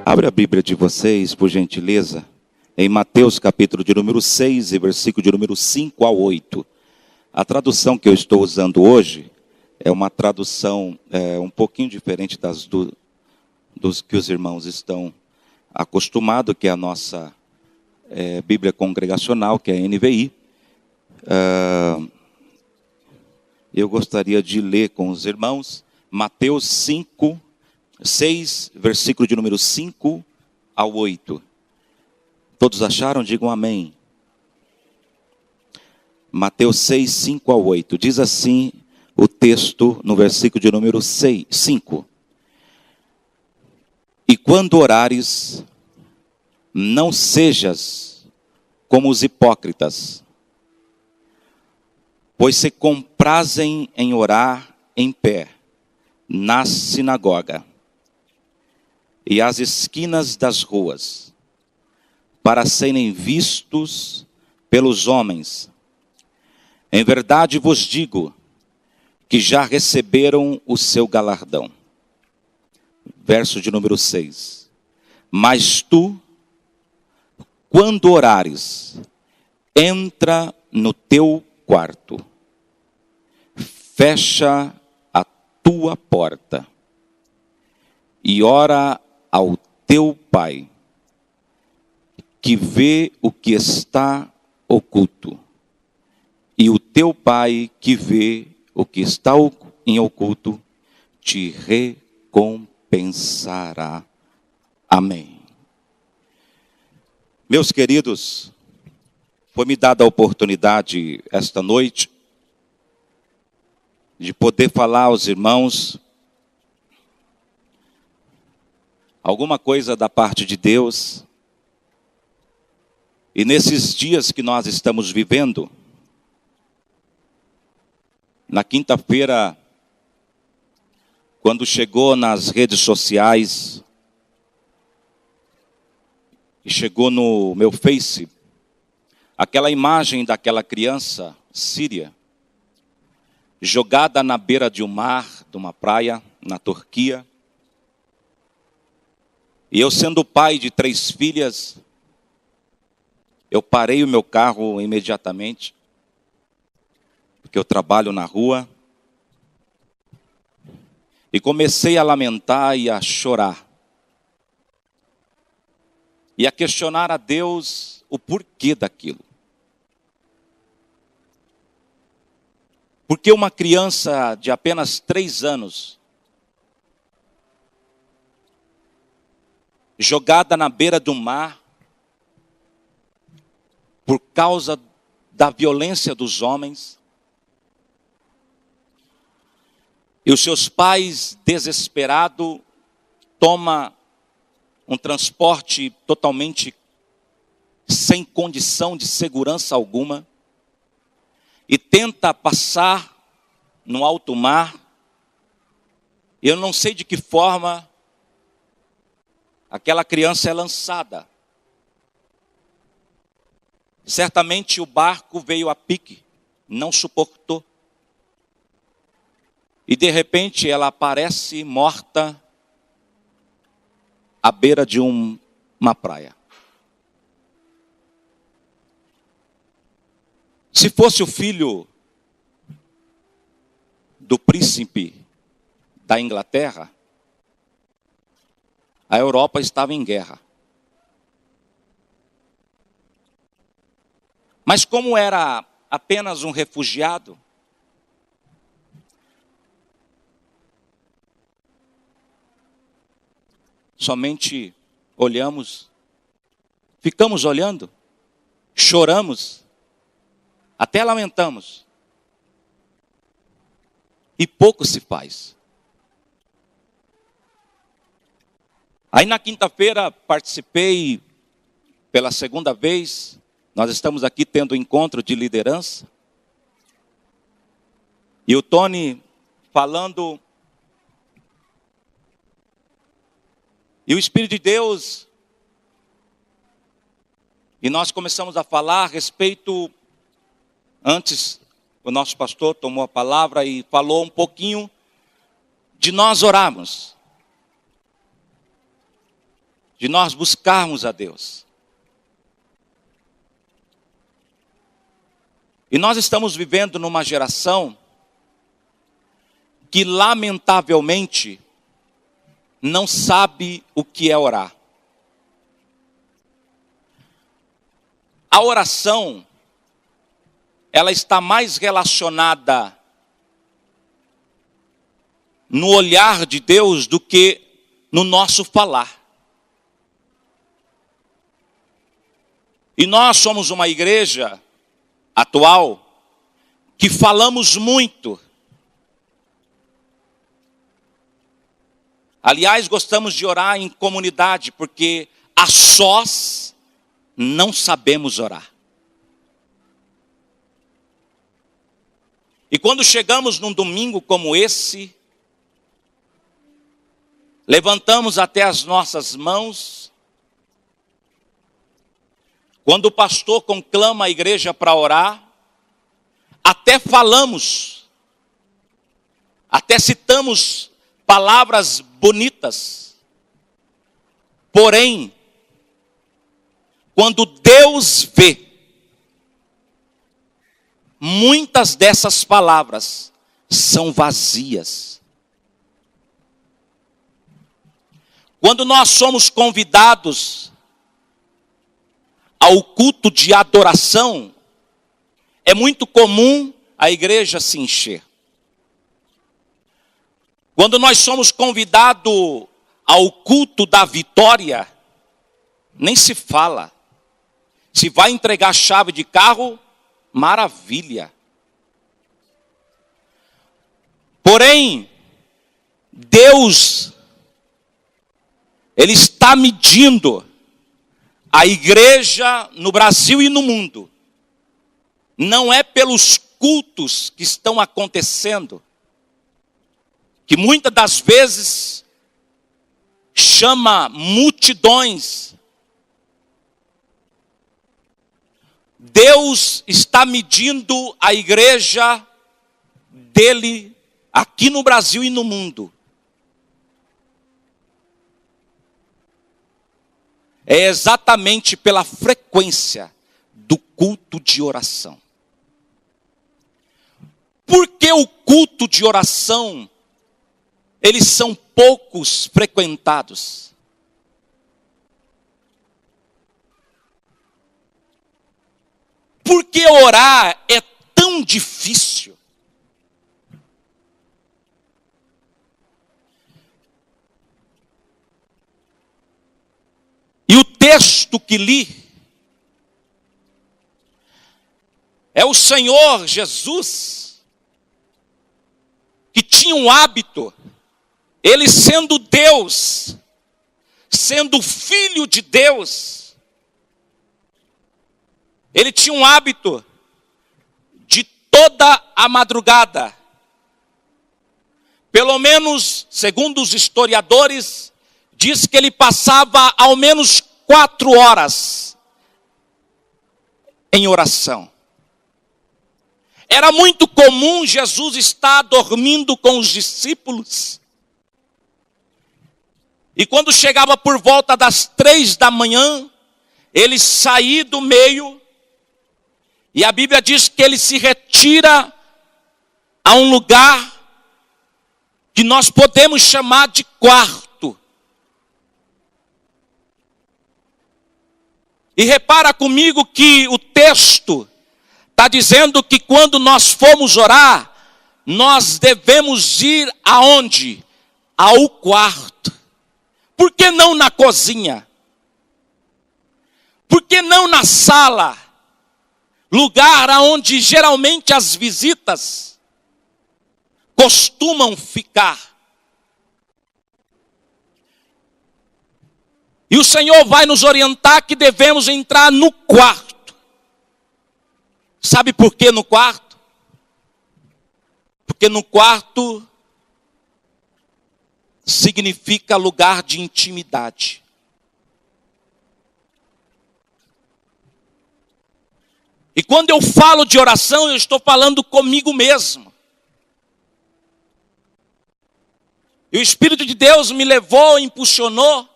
Abre a Bíblia de vocês, por gentileza, em Mateus capítulo de número 6 e versículo de número 5 a 8. A tradução que eu estou usando hoje é uma tradução um pouquinho diferente dos que os irmãos estão acostumados, que é a nossa Bíblia congregacional, que é a NVI. Eu gostaria de ler com os irmãos Mateus 6, versículo de número 5 ao 8. Todos acharam? Digam amém. Mateus 6, 5 ao 8. Diz assim o texto no versículo de número 5. E quando orares, não sejas como os hipócritas, pois se comprazem em orar em pé, na sinagoga e às esquinas das ruas, para serem vistos pelos homens. Em verdade vos digo que já receberam o seu galardão. Verso de número 6. Mas tu, quando orares, entra no teu quarto, fecha a tua porta e ora ao teu Pai, que vê o que está oculto, e o teu Pai que vê o que está em oculto, te recompensará. Amém. Meus queridos, foi-me dada a oportunidade esta noite de poder falar aos irmãos alguma coisa da parte de Deus. E nesses dias que nós estamos vivendo, na quinta-feira, quando chegou nas redes sociais, e chegou no meu Face, aquela imagem daquela criança síria, jogada na beira de um mar, de uma praia, na Turquia. E eu, sendo pai de 3 filhas, eu parei o meu carro imediatamente, porque eu trabalho na rua, e comecei a lamentar e a chorar, e a questionar a Deus o porquê daquilo. Porque uma criança de apenas 3 anos, jogada na beira do mar, por causa da violência dos homens, e os seus pais, desesperados, tomam um transporte totalmente sem condição de segurança alguma, e tenta passar no alto mar. Eu não sei de que forma aquela criança é lançada. Certamente o barco veio a pique, não suportou. E de repente ela aparece morta à beira de uma praia. Se fosse o filho do príncipe da Inglaterra, a Europa estava em guerra. Mas como era apenas um refugiado, somente olhamos, ficamos olhando, choramos, até lamentamos, e pouco se faz. Aí na quinta-feira participei pela segunda vez. Nós estamos aqui tendo um encontro de liderança. E o Tony falando. E o Espírito de Deus. E nós começamos a falar a respeito. Antes, o nosso pastor tomou a palavra e falou um pouquinho de nós orarmos. de nós buscarmos a Deus. E nós estamos vivendo numa geração que, lamentavelmente, não sabe o que é orar. A oração, ela está mais relacionada no olhar de Deus do que no nosso falar. E nós somos uma igreja atual que falamos muito. Aliás, gostamos de orar em comunidade, porque a sós não sabemos orar. E quando chegamos num domingo como esse, levantamos até as nossas mãos. Quando o pastor conclama a igreja para orar, até falamos, até citamos palavras bonitas. Porém, quando Deus vê, muitas dessas palavras são vazias. Quando nós somos convidados ao culto de adoração, é muito comum a igreja se encher. Quando nós somos convidados ao culto da vitória, nem se fala. Se vai entregar chave de carro, maravilha. Porém, Deus, Ele está medindo a igreja no Brasil e no mundo. Não é pelos cultos que estão acontecendo, que muitas das vezes chama multidões. Deus está medindo a igreja dele aqui no Brasil e no mundo. É exatamente pela frequência do culto de oração. Por que o culto de oração, eles são poucos frequentados? Por que orar é tão difícil? E o texto que li é o Senhor Jesus, que tinha um hábito, ele sendo Deus, sendo filho de Deus, ele tinha um hábito de toda a madrugada, pelo menos, segundo os historiadores, diz que ele passava ao menos 4 horas em oração. Era muito comum Jesus estar dormindo com os discípulos. E quando chegava por volta das 3 da manhã, ele saía do meio. E a Bíblia diz que ele se retira a um lugar que nós podemos chamar de quarto. E repara comigo que o texto está dizendo que quando nós formos orar, nós devemos ir aonde? Ao quarto. Por que não na cozinha? Por que não na sala? Lugar onde geralmente as visitas costumam ficar. E o Senhor vai nos orientar que devemos entrar no quarto. Sabe por que no quarto? Porque no quarto significa lugar de intimidade. E quando eu falo de oração, eu estou falando comigo mesmo. E o Espírito de Deus me levou, impulsionou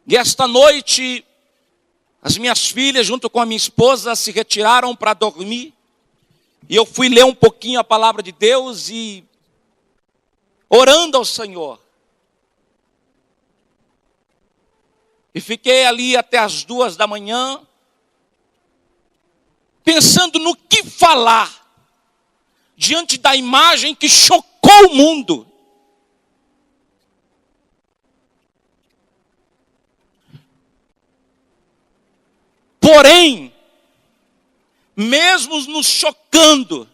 E esta noite, as minhas filhas, junto com a minha esposa, se retiraram para dormir. E eu fui ler um pouquinho a palavra de Deus e orando ao Senhor. E fiquei ali até as 2 da manhã, pensando no que falar, diante da imagem que chocou o mundo. Porém, mesmo nos chocando,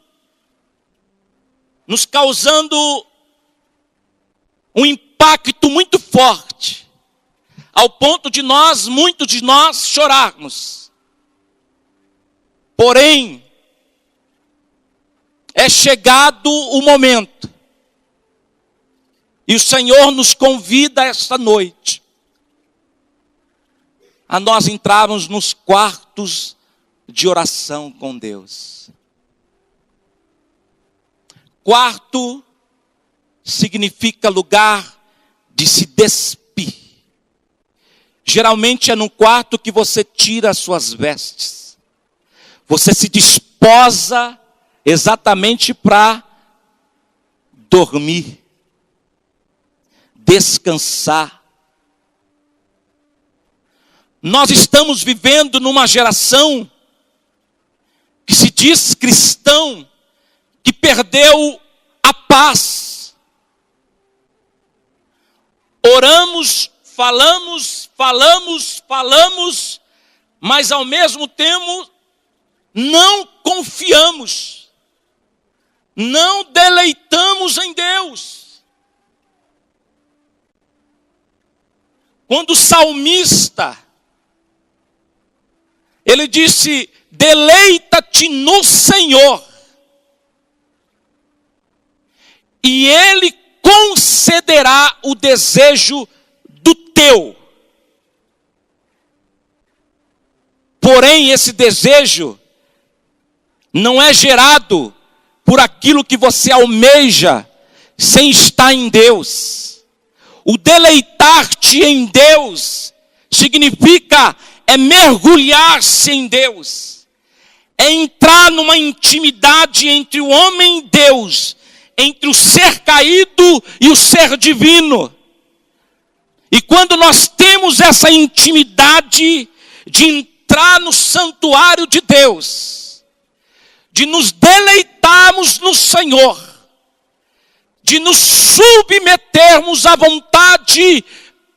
nos causando um impacto muito forte, ao ponto de muitos de nós chorarmos. Porém, é chegado o momento, e o Senhor nos convida esta noite, a nós entrarmos nos quartos de oração com Deus. Quarto significa lugar de se despir. Geralmente é no quarto que você tira as suas vestes. Você se desposa exatamente para dormir, descansar. Nós estamos vivendo numa geração que se diz cristão, que perdeu a paz. Oramos, falamos, mas ao mesmo tempo não confiamos, não deleitamos em Deus. Quando o salmista, ele disse: deleita-te no Senhor, e Ele concederá o desejo do teu. Porém, esse desejo não é gerado por aquilo que você almeja sem estar em Deus. O deleitar-te em Deus significa mergulhar-se em Deus, entrar numa intimidade entre o homem e Deus, entre o ser caído e o ser divino. E quando nós temos essa intimidade de entrar no santuário de Deus, de nos deleitarmos no Senhor, de nos submetermos à vontade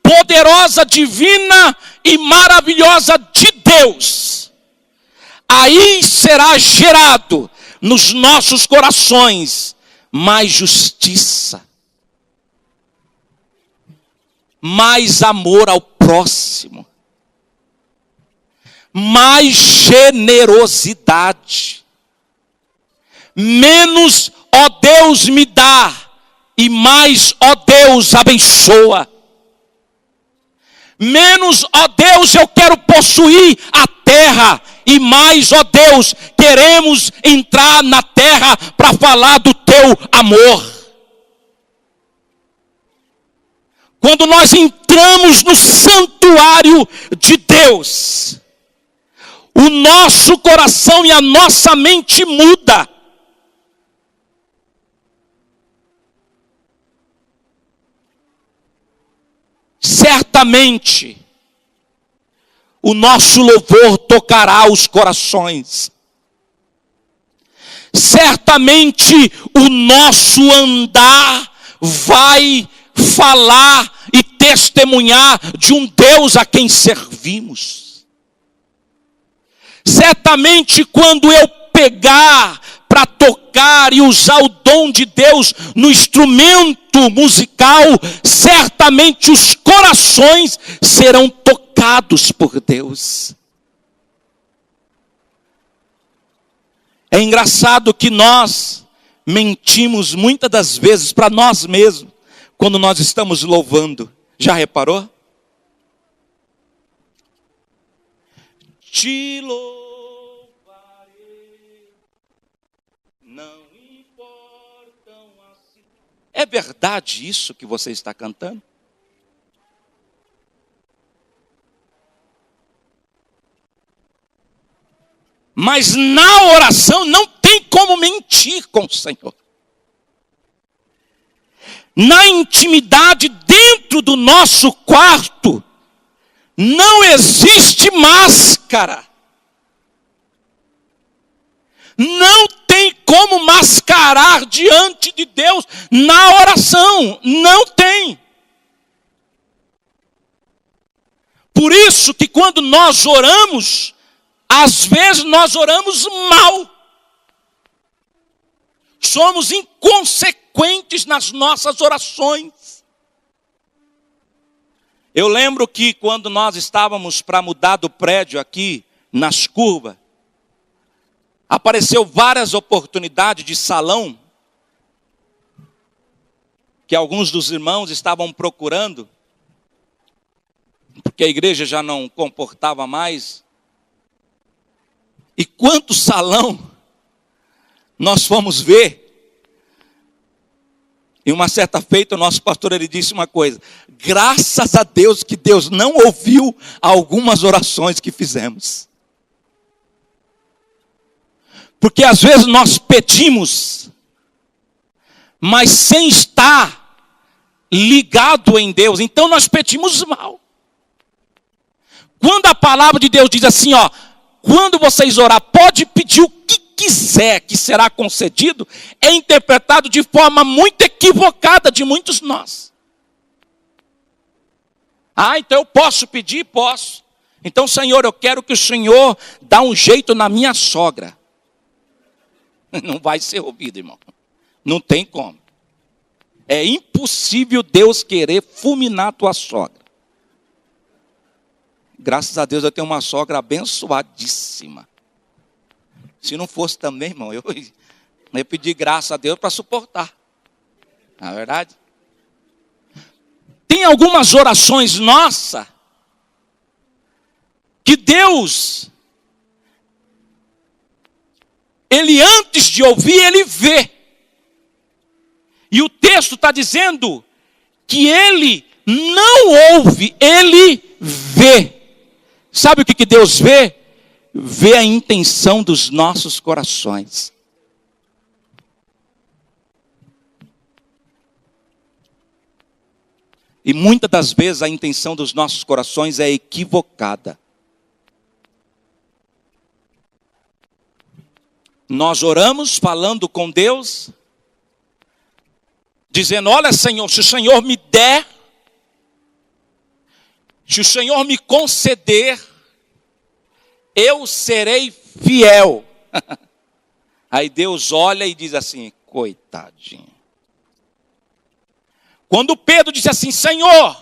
poderosa, divina e maravilhosa de Deus, aí será gerado nos nossos corações mais justiça, mais amor ao próximo, mais generosidade, menos, ó Deus, me dá, e mais, ó Deus, abençoa. Menos, ó Deus, eu quero possuir a terra, e mais, ó Deus, queremos entrar na terra para falar do teu amor. Quando nós entramos no santuário de Deus, o nosso coração e a nossa mente muda. Certamente, o nosso louvor tocará os corações. Certamente, o nosso andar vai falar e testemunhar de um Deus a quem servimos. Certamente, quando eu pegar para tocar e usar o dom de Deus no instrumento musical, certamente os corações serão tocados por Deus. É engraçado que nós mentimos muitas das vezes para nós mesmos quando nós estamos louvando. Já reparou? Te louvarei, não importam assim. É verdade isso que você está cantando? Mas na oração não tem como mentir com o Senhor. Na intimidade dentro do nosso quarto, não existe máscara. Não tem como mascarar diante de Deus na oração. Não tem. Por isso que quando nós oramos, às vezes nós oramos mal. Somos inconsequentes nas nossas orações. Eu lembro que quando nós estávamos para mudar do prédio aqui, nas curvas, apareceu várias oportunidades de salão, que alguns dos irmãos estavam procurando, porque a igreja já não comportava mais. E quanto salão nós fomos ver. E uma certa feita o nosso pastor ele disse uma coisa: graças a Deus que Deus não ouviu algumas orações que fizemos. Porque às vezes nós pedimos, mas sem estar ligado em Deus, então nós pedimos mal. Quando a palavra de Deus diz assim, ó, quando vocês orar, pode pedir o que quiser que será concedido, é interpretado de forma muito equivocada de muitos de nós. Ah, então eu posso pedir? Posso. Então, Senhor, eu quero que o Senhor dê um jeito na minha sogra. Não vai ser ouvido, irmão. Não tem como. É impossível Deus querer fulminar a tua sogra. Graças a Deus eu tenho uma sogra abençoadíssima. Se não fosse também, irmão, eu ia pedir graça a Deus para suportar. Não é verdade? Tem algumas orações nossas que Deus, Ele antes de ouvir, Ele vê. E o texto está dizendo que Ele não ouve, Ele vê. Sabe o que Deus vê? Vê a intenção dos nossos corações. E muitas das vezes a intenção dos nossos corações é equivocada. Nós oramos falando com Deus, dizendo, olha Senhor, se o Senhor me der, se o Senhor me conceder, eu serei fiel. Aí Deus olha e diz assim, coitadinho. Quando Pedro disse assim, Senhor,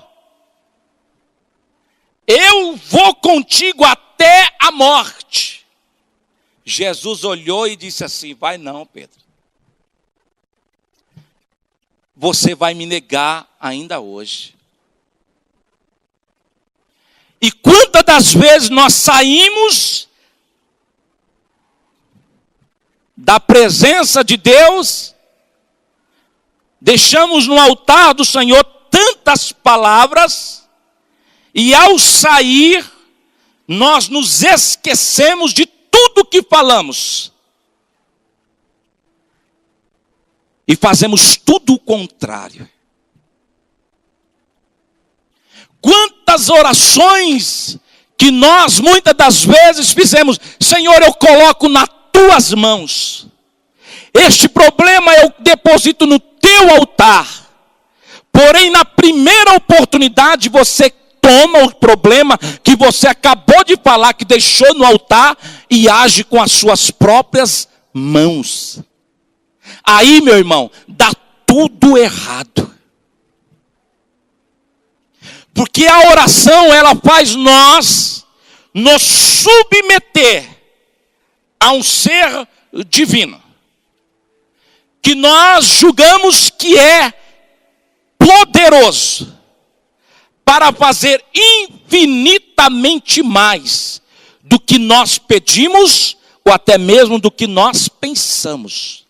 eu vou contigo até a morte. Jesus olhou e disse assim, vai não, Pedro. Você vai me negar ainda hoje. E quantas das vezes nós saímos da presença de Deus, deixamos no altar do Senhor tantas palavras, e ao sair, nós nos esquecemos de tudo que falamos. E fazemos tudo o contrário. Quantas orações que nós muitas das vezes fizemos, Senhor, eu coloco nas tuas mãos. Este problema eu deposito no teu altar. Porém, na primeira oportunidade, você toma o problema que você acabou de falar, que deixou no altar, e age com as suas próprias mãos. Aí, meu irmão, dá tudo errado. Porque a oração, ela faz nós nos submeter a um ser divino, que nós julgamos que é poderoso para fazer infinitamente mais do que nós pedimos ou até mesmo do que nós pensamos.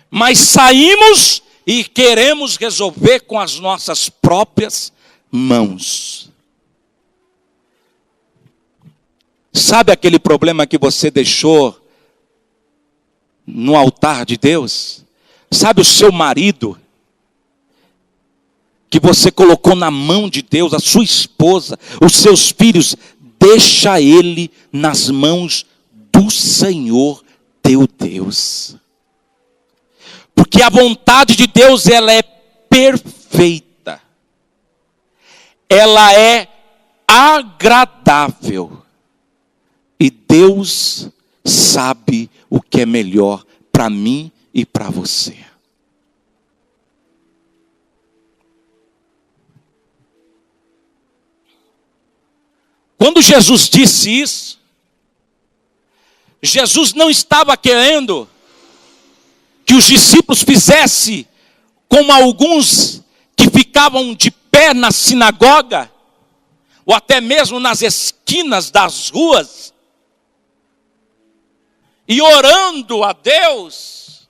Mas saímos e queremos resolver com as nossas próprias mãos. Sabe aquele problema que você deixou no altar de Deus? Sabe o seu marido que você colocou na mão de Deus, a sua esposa, os seus filhos? Deixa ele nas mãos do Senhor teu Deus. Porque a vontade de Deus, ela é perfeita. Ela é agradável. E Deus sabe o que é melhor para mim e para você. Quando Jesus disse isso, Jesus não estava querendo que os discípulos fizessem como alguns que ficavam de pé na sinagoga, ou até mesmo nas esquinas das ruas, e orando a Deus,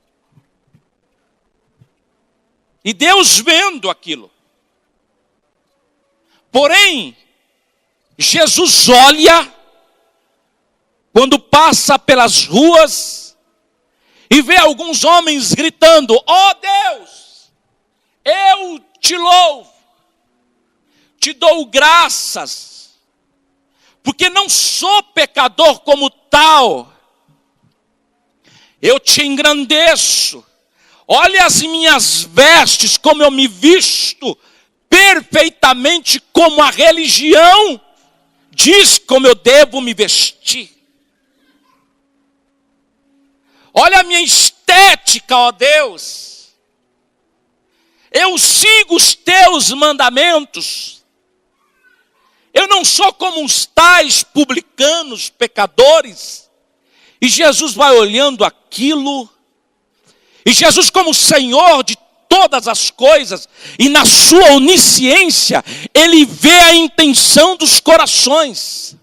e Deus vendo aquilo. Porém, Jesus olha, quando passa pelas ruas, e vê alguns homens gritando: ó Deus, eu te louvo, te dou graças, porque não sou pecador como tal, eu te engrandeço, olha as minhas vestes, como eu me visto, perfeitamente como a religião diz como eu devo me vestir. Olha a minha estética, ó Deus. Eu sigo os teus mandamentos. Eu não sou como os tais publicanos, pecadores. E Jesus vai olhando aquilo. E Jesus, como Senhor de todas as coisas, e na sua onisciência, Ele vê a intenção dos corações.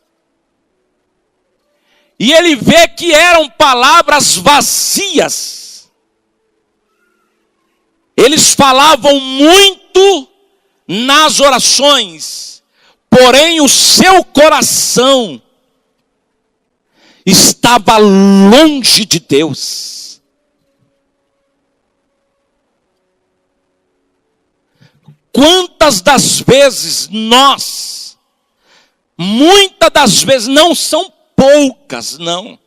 E Ele vê que eram palavras vazias. Eles falavam muito nas orações, porém o seu coração estava longe de Deus. Quantas das vezes nós, muitas das vezes, não são poucas, não.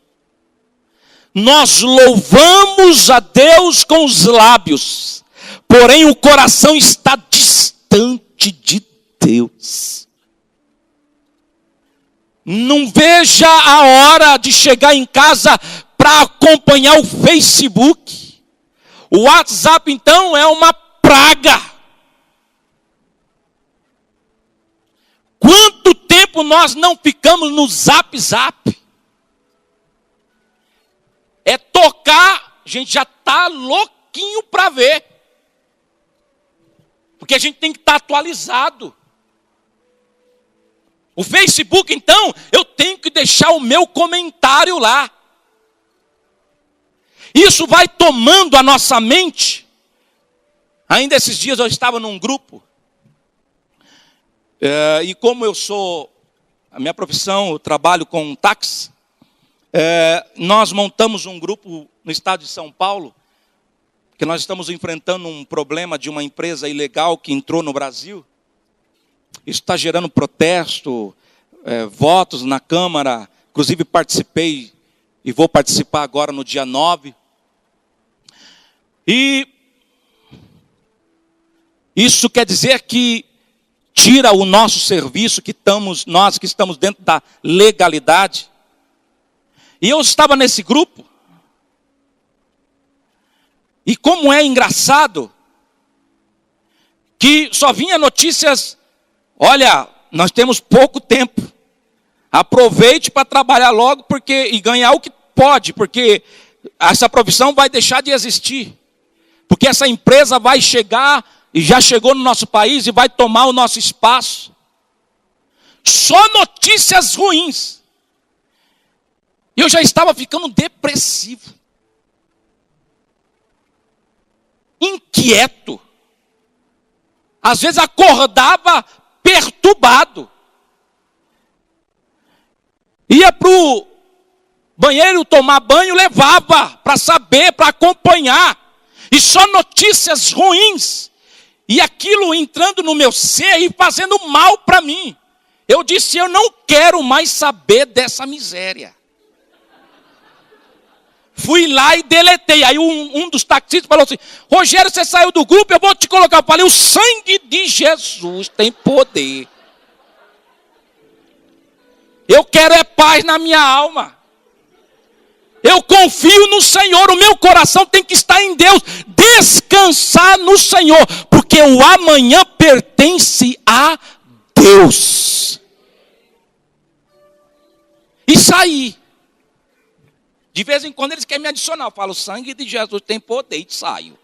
Nós louvamos a Deus com os lábios, porém o coração está distante de Deus. Não veja a hora de chegar em casa para acompanhar o Facebook. O WhatsApp, então, é uma praga. Quanto tempo nós não ficamos no Zap Zap? É tocar, a gente já está louquinho para ver. Porque a gente tem que estar atualizado. O Facebook, então, eu tenho que deixar o meu comentário lá. Isso vai tomando a nossa mente. Ainda esses dias eu estava num grupo. E como eu sou, a minha profissão, eu trabalho com táxi, nós montamos um grupo no estado de São Paulo, que nós estamos enfrentando um problema de uma empresa ilegal que entrou no Brasil. Isso está gerando protesto, votos na Câmara, inclusive participei e vou participar agora no dia 9. E isso quer dizer que tira o nosso serviço, nós que estamos dentro da legalidade. E eu estava nesse grupo. E como é engraçado, que só vinha notícias: olha, nós temos pouco tempo. Aproveite para trabalhar logo e ganhar o que pode, porque essa profissão vai deixar de existir. Porque essa empresa vai chegar, e já chegou no nosso país, e vai tomar o nosso espaço. Só notícias ruins. E eu já estava ficando depressivo. Inquieto. Às vezes acordava perturbado. Ia para no banheiro tomar banho, levava para saber, para acompanhar. E só notícias ruins. E aquilo entrando no meu ser e fazendo mal para mim. Eu disse, eu não quero mais saber dessa miséria. Fui lá e deletei. Aí um dos taxistas falou assim, Rogério, você saiu do grupo, eu vou te colocar. Eu falei, o sangue de Jesus tem poder. Eu quero é paz na minha alma. Eu confio no Senhor, o meu coração tem que estar em Deus. Descansar no Senhor, porque o amanhã pertence a Deus. E saí. De vez em quando eles querem me adicionar. Eu falo, o sangue de Jesus tem poder e saio.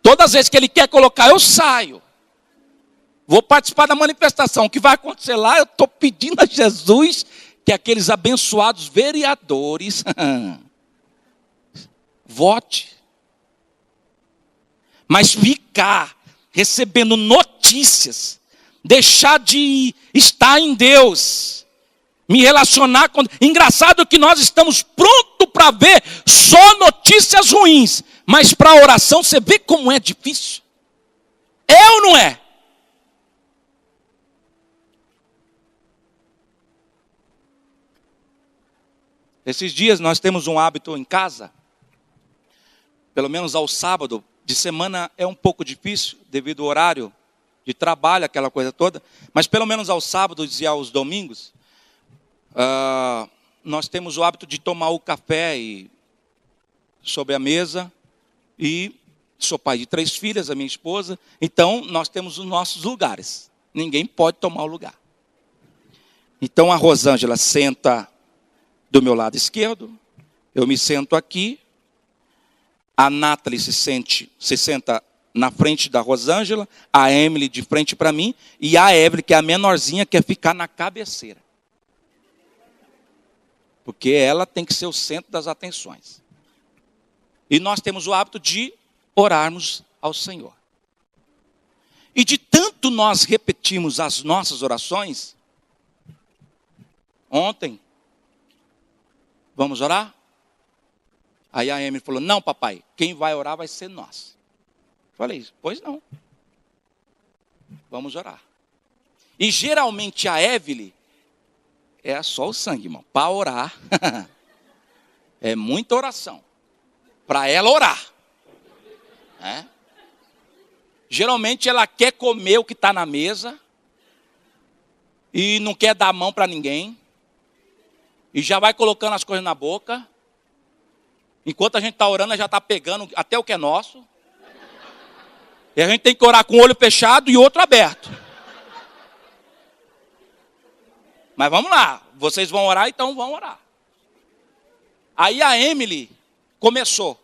Todas as vezes que ele quer colocar, eu saio. Vou participar da manifestação. O que vai acontecer lá, eu estou pedindo a Jesus que aqueles abençoados vereadores vote. Mas ficar recebendo notícias, deixar de estar em Deus, me relacionar com... Engraçado que nós estamos prontos para ver só notícias ruins, mas para a oração você vê como é difícil. É ou não é? Esses dias nós temos um hábito em casa, pelo menos ao sábado, de semana é um pouco difícil, devido ao horário de trabalho, aquela coisa toda, mas pelo menos aos sábados e aos domingos, nós temos o hábito de tomar o café sobre a mesa, e sou pai de 3 filhas, a minha esposa, então nós temos os nossos lugares, ninguém pode tomar o lugar. Então a Rosângela senta do meu lado esquerdo, eu me sento aqui, a Nathalie se senta na frente da Rosângela, a Emily de frente para mim, e a Evelyn, que é a menorzinha, quer ficar na cabeceira. Porque ela tem que ser o centro das atenções. E nós temos o hábito de orarmos ao Senhor. E de tanto nós repetimos as nossas orações, ontem, vamos orar? Aí a Emily falou, não papai, quem vai orar vai ser nós. Falei, pois não. Vamos orar. E geralmente a Evelyn é só o sangue, irmão. Para orar, é muita oração. Para ela orar. É? Geralmente ela quer comer o que está na mesa. E não quer dar a mão para ninguém. E já vai colocando as coisas na boca. Enquanto a gente está orando, ela já está pegando até o que é nosso. E a gente tem que orar com o olho fechado e outro aberto. Mas vamos lá, vocês vão orar, então vão orar. Aí a Emily começou.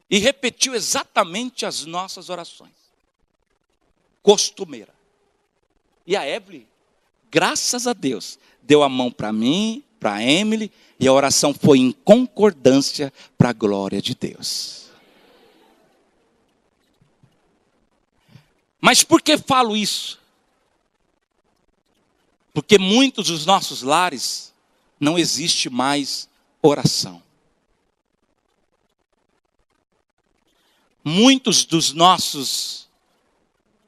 E repetiu exatamente as nossas orações. Costumeira. E a Evelyn, graças a Deus, deu a mão para mim, para a Emily, e a oração foi em concordância para a glória de Deus. Mas por que falo isso? Porque muitos dos nossos lares não existe mais oração. Muitos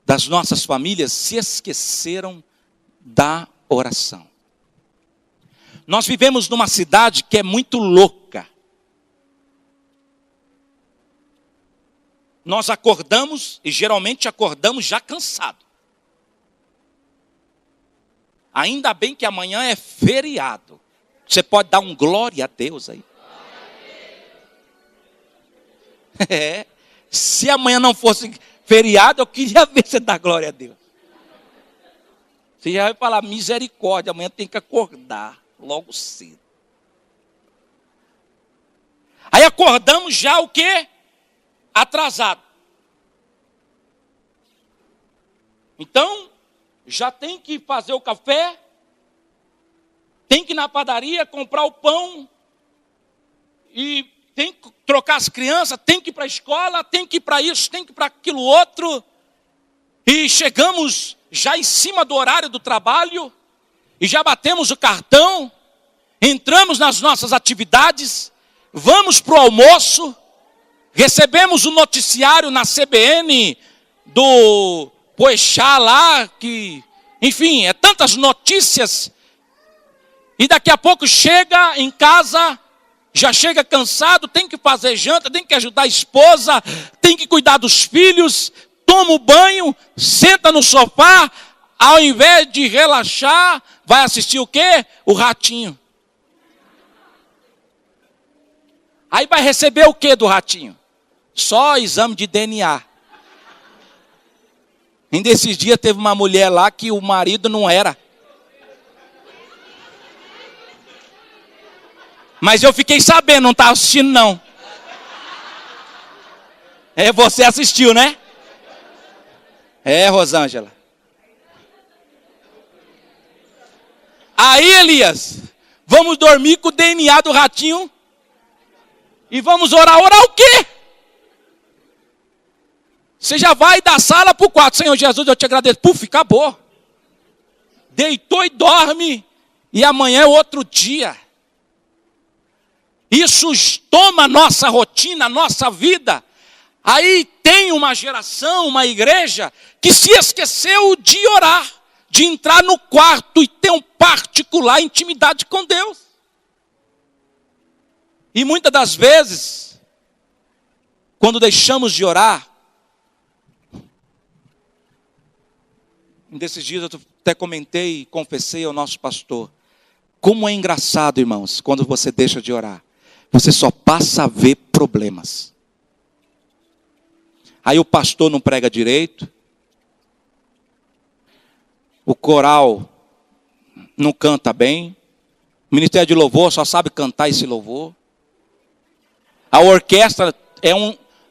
das nossas famílias se esqueceram da oração. Nós vivemos numa cidade que é muito louca. Nós acordamos, e geralmente acordamos já cansado. Ainda bem que amanhã é feriado. Você pode dar um glória a Deus aí? É. Se amanhã não fosse feriado, eu queria ver você dar glória a Deus. Você já vai falar, misericórdia, amanhã tem que acordar logo cedo. Aí acordamos já o quê? Atrasado. Então, já tem que fazer o café, tem que ir na padaria comprar o pão, e tem que trocar as crianças, tem que ir para a escola, tem que ir para isso, tem que ir para aquilo outro. E chegamos já em cima do horário do trabalho, e já batemos o cartão, entramos nas nossas atividades, vamos para o almoço, recebemos o noticiário na CBN do Poechá lá, que, enfim, é tantas notícias, e daqui a pouco chega em casa, já chega cansado, tem que fazer janta, tem que ajudar a esposa, tem que cuidar dos filhos, toma o banho, senta no sofá, ao invés de relaxar, vai assistir o quê? O Ratinho. Aí vai receber o quê do Ratinho? Só exame de DNA. E desses dias teve uma mulher lá que o marido não era. Mas eu fiquei sabendo, não estava assistindo não. É, você assistiu, né? É, Rosângela. Aí, Elias, vamos dormir com o DNA do Ratinho e vamos orar. Orar o quê? Você já vai da sala para o quarto. Senhor Jesus, eu te agradeço. Puf, acabou. Deitou e dorme. E amanhã é outro dia. Isso toma a nossa rotina, a nossa vida. Aí tem uma geração, uma igreja, que se esqueceu de orar, de entrar no quarto e ter um particular intimidade com Deus. E muitas das vezes, quando deixamos de orar, desses dias eu até comentei e confessei ao nosso pastor, como é engraçado, irmãos, quando você deixa de orar. Você só passa a ver problemas. Aí o pastor não prega direito. O coral não canta bem. O ministério de louvor só sabe cantar esse louvor. A orquestra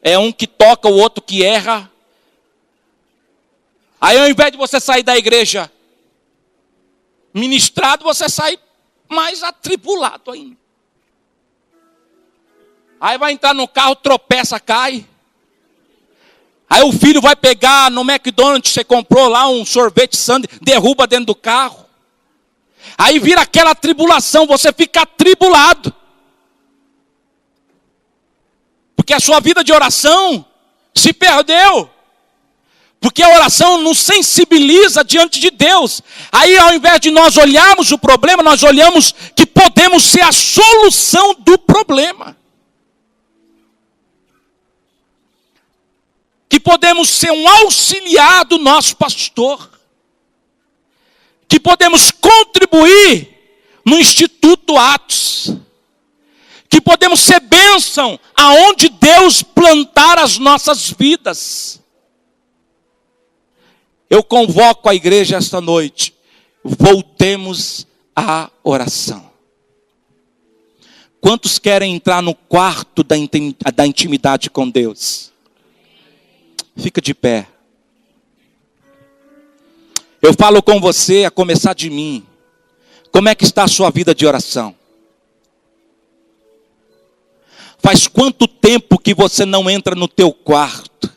é um que toca, o outro que erra. Aí ao invés de você sair da igreja ministrado, você sai mais atribulado ainda. Aí vai entrar no carro, tropeça, cai. Aí o filho vai pegar no McDonald's, você comprou lá um sorvete Sunday, derruba dentro do carro. Aí vira aquela tribulação, você fica atribulado. Porque a sua vida de oração se perdeu. Porque a oração nos sensibiliza diante de Deus. Aí ao invés de nós olharmos o problema, nós olhamos que podemos ser a solução do problema. Que podemos ser um auxiliar do nosso pastor. Que podemos contribuir no Instituto Atos. Que podemos ser bênção aonde Deus plantar as nossas vidas. Eu convoco a igreja esta noite. Voltemos à oração. Quantos querem entrar no quarto da intimidade com Deus? Fica de pé. Eu falo com você, a começar de mim. Como é que está a sua vida de oração? Faz quanto tempo que você não entra no teu quarto?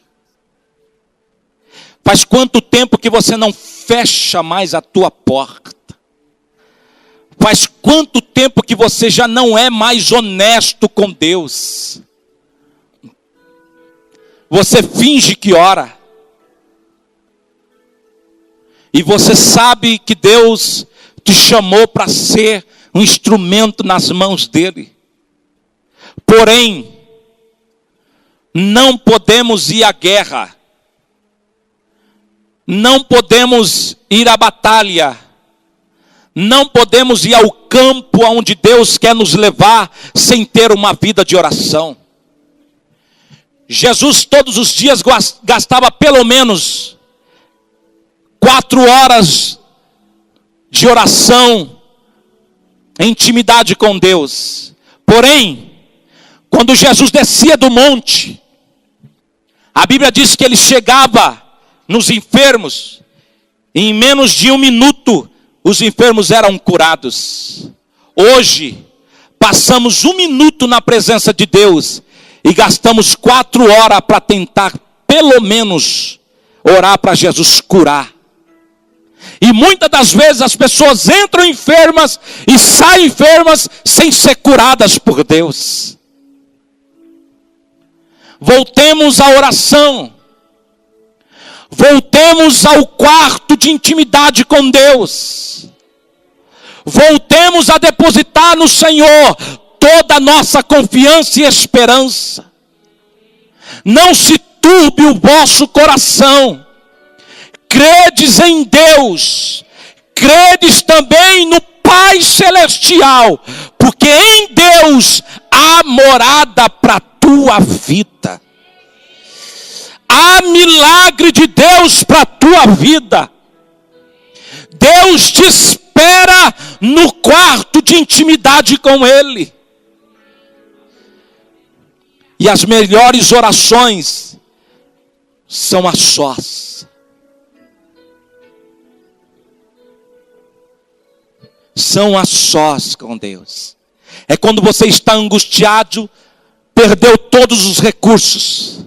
Faz quanto tempo que você não fecha mais a tua porta? Faz quanto tempo que você já não é mais honesto com Deus? Você finge que ora. E você sabe que Deus te chamou para ser um instrumento nas mãos dele. Porém, não podemos ir à guerra. Não podemos ir à batalha. Não podemos ir ao campo onde Deus quer nos levar sem ter uma vida de oração. Jesus todos os dias gastava pelo menos 4 horas de oração, em intimidade com Deus. Porém, quando Jesus descia do monte, a Bíblia diz que ele chegava nos enfermos, e em menos de 1 minuto, os enfermos eram curados. Hoje, passamos 1 minuto na presença de Deus, e gastamos 4 horas para tentar, pelo menos, orar para Jesus curar. E muitas das vezes as pessoas entram enfermas e saem enfermas sem ser curadas por Deus. Voltemos à oração. Voltemos ao quarto de intimidade com Deus. Voltemos a depositar no Senhor toda a nossa confiança e esperança. Não se turbe o vosso coração. Credes em Deus, credes também no Pai Celestial, porque em Deus há morada para a tua vida. Há milagre de Deus para a tua vida. Deus te espera no quarto de intimidade com Ele. E as melhores orações são a sós. São a sós com Deus. É quando você está angustiado, perdeu todos os recursos.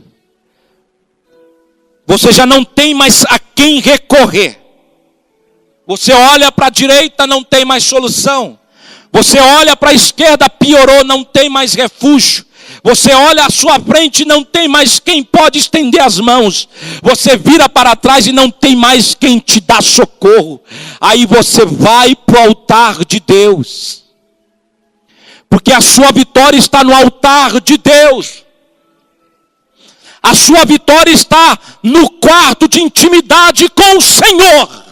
Você já não tem mais a quem recorrer. Você olha para a direita, não tem mais solução. Você olha para a esquerda, piorou, não tem mais refúgio. Você olha à sua frente e não tem mais quem pode estender as mãos. Você vira para trás e não tem mais quem te dá socorro. Aí você vai para o altar de Deus. Porque a sua vitória está no altar de Deus. A sua vitória está no quarto de intimidade com o Senhor.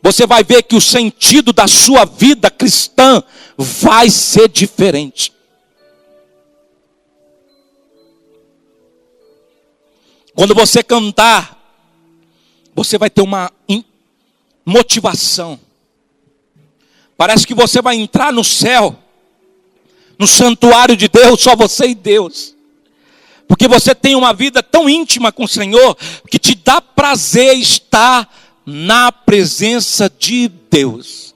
Você vai ver que o sentido da sua vida cristã vai ser diferente. Quando você cantar, você vai ter uma motivação. Parece que você vai entrar no céu, no santuário de Deus, só você e Deus. Porque você tem uma vida tão íntima com o Senhor, que te dá prazer estar na presença de Deus.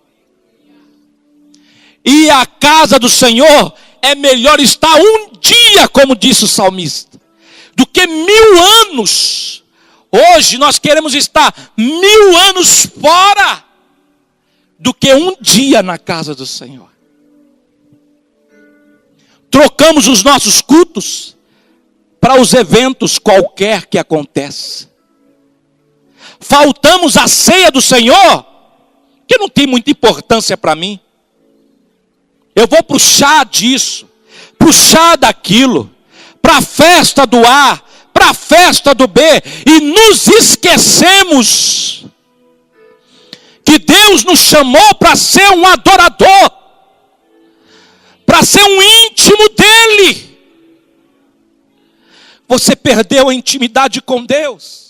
E a casa do Senhor é melhor estar um dia, como disse o salmista, do que 1000 anos. Hoje nós queremos estar 1000 anos fora, do que um dia na casa do Senhor. Trocamos os nossos cultos para os eventos qualquer que aconteça. Faltamos a ceia do Senhor, que não tem muita importância para mim. Eu vou para o chá disso, para o chá daquilo, para a festa do A, para a festa do B, e nos esquecemos que Deus nos chamou para ser um adorador, para ser um íntimo dEle. Você perdeu a intimidade com Deus.